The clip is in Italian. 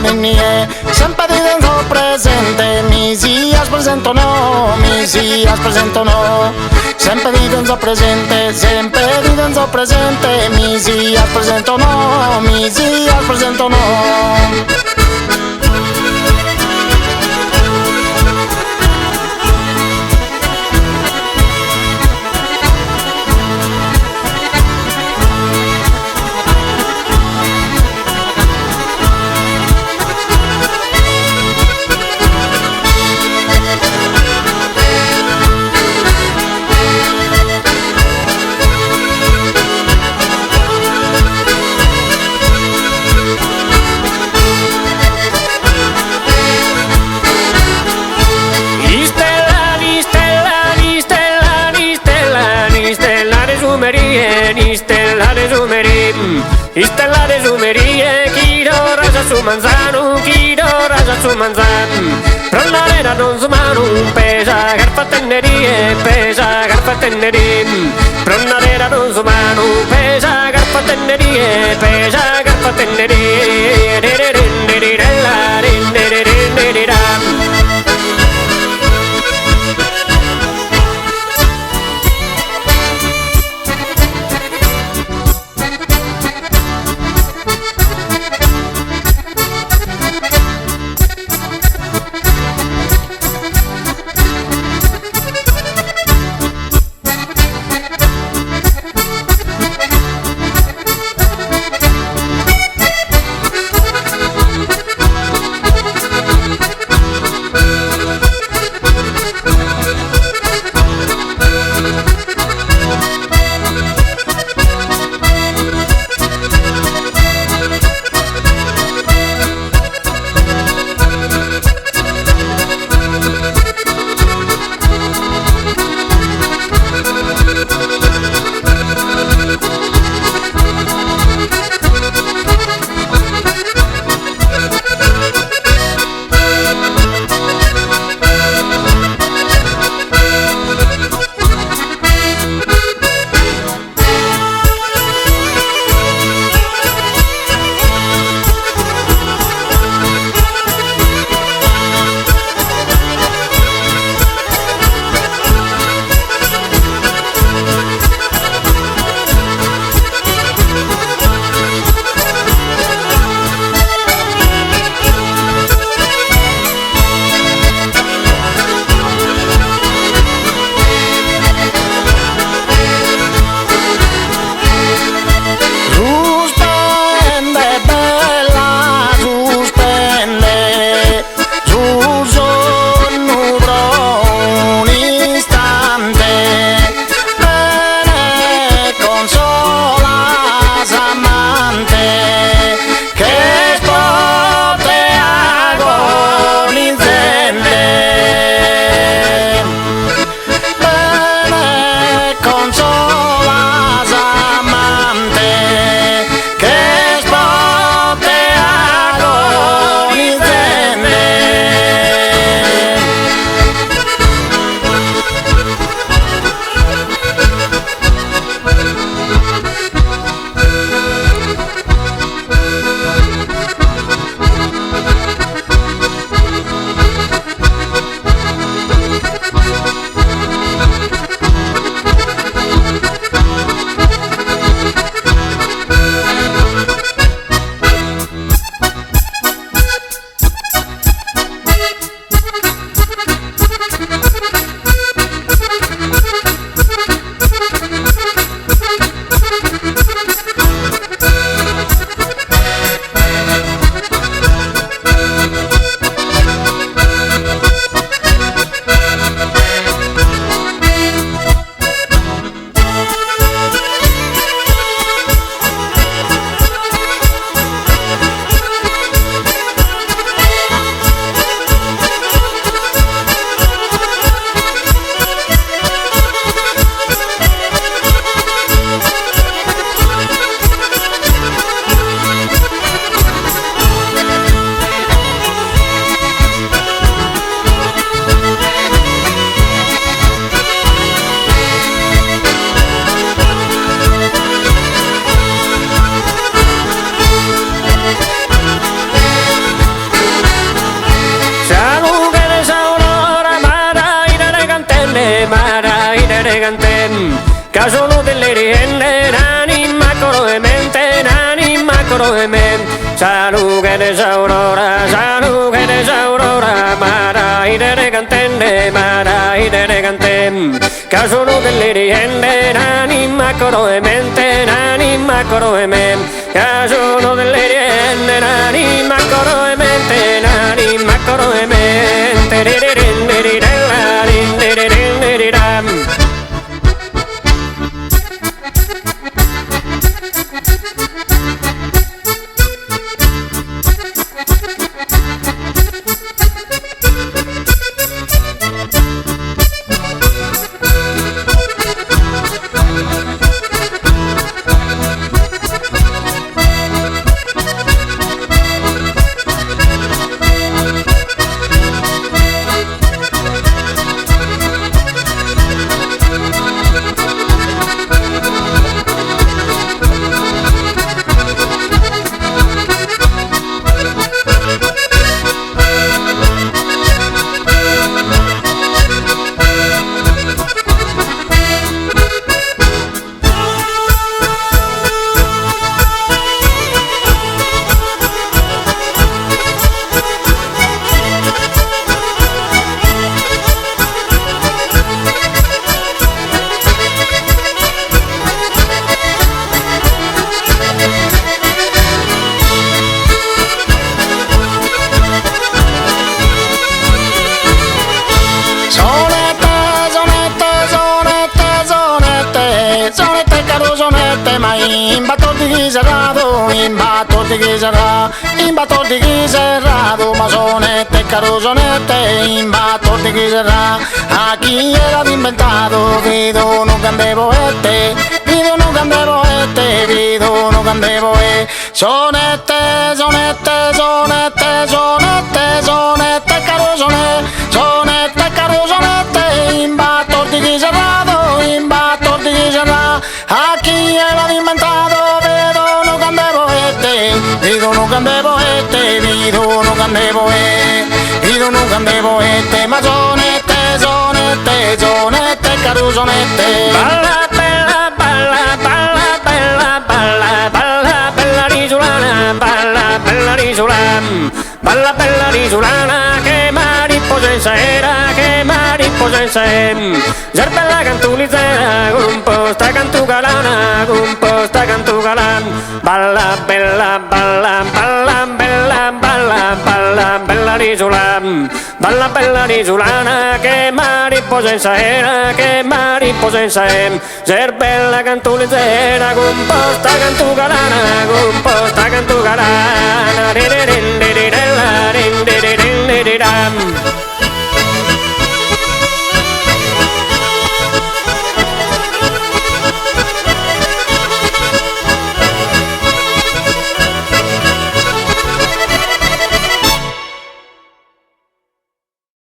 Nicolini, sempre di dentro presente, Misias presento no, Misias presento no, sempre di dentro presente, sempre di dentro presente, Misias presento no, Misias presento no. Istella de Sumerie, Kido raja su manzano, Kido raja su manzan. Pronarera non su mano, pesa garfa tennerie, pesa garfa tennerie. Pronarera non su mano, pesa garfa tennerie, pesa garfa tennerie. elegante, che sono delle rienne, nani macro e mente, nani macro e mente. Salu che desaurora, salu che desaurora, mara elegante, mara elegante, che sono delle rienne, nani macro e mente, nani macro e mente, che sono delle rienne, nani macro e mente, nani macro e mente. Imbattor di chi serrato, ma sonette e carosonette, imbattor di chi serrato, a chi era inventato, vedo un grande poete, vedo un grande poete, vedo un grande poete, sonette, sonette, sonette, sonette, sonette, carosonette, sonette, carosonette, imbattor di chi serrato, imbattor di chi serrato, a chi era inventato, vedo un grande poete, vedo un grande poete, vedo un grande poete, vedo un grande poete, ma sonette, sonette, sonette, carosonette. Balla bella, balla, balla, bella, balla, balla, bella risolana, balla, bella risolana, balla, bella risolana, che mariposa in sera, che mariposa in sera, zerbella cantulizera, composta cantugalana, composta cantugalana, balla bella, balla, balla, bella, balla, balla, bella risolana, balla bella risolana, che mariposa in sera, che mariposa in sera, zerbella cantulizera, composta cantugalana, composta cantugalana.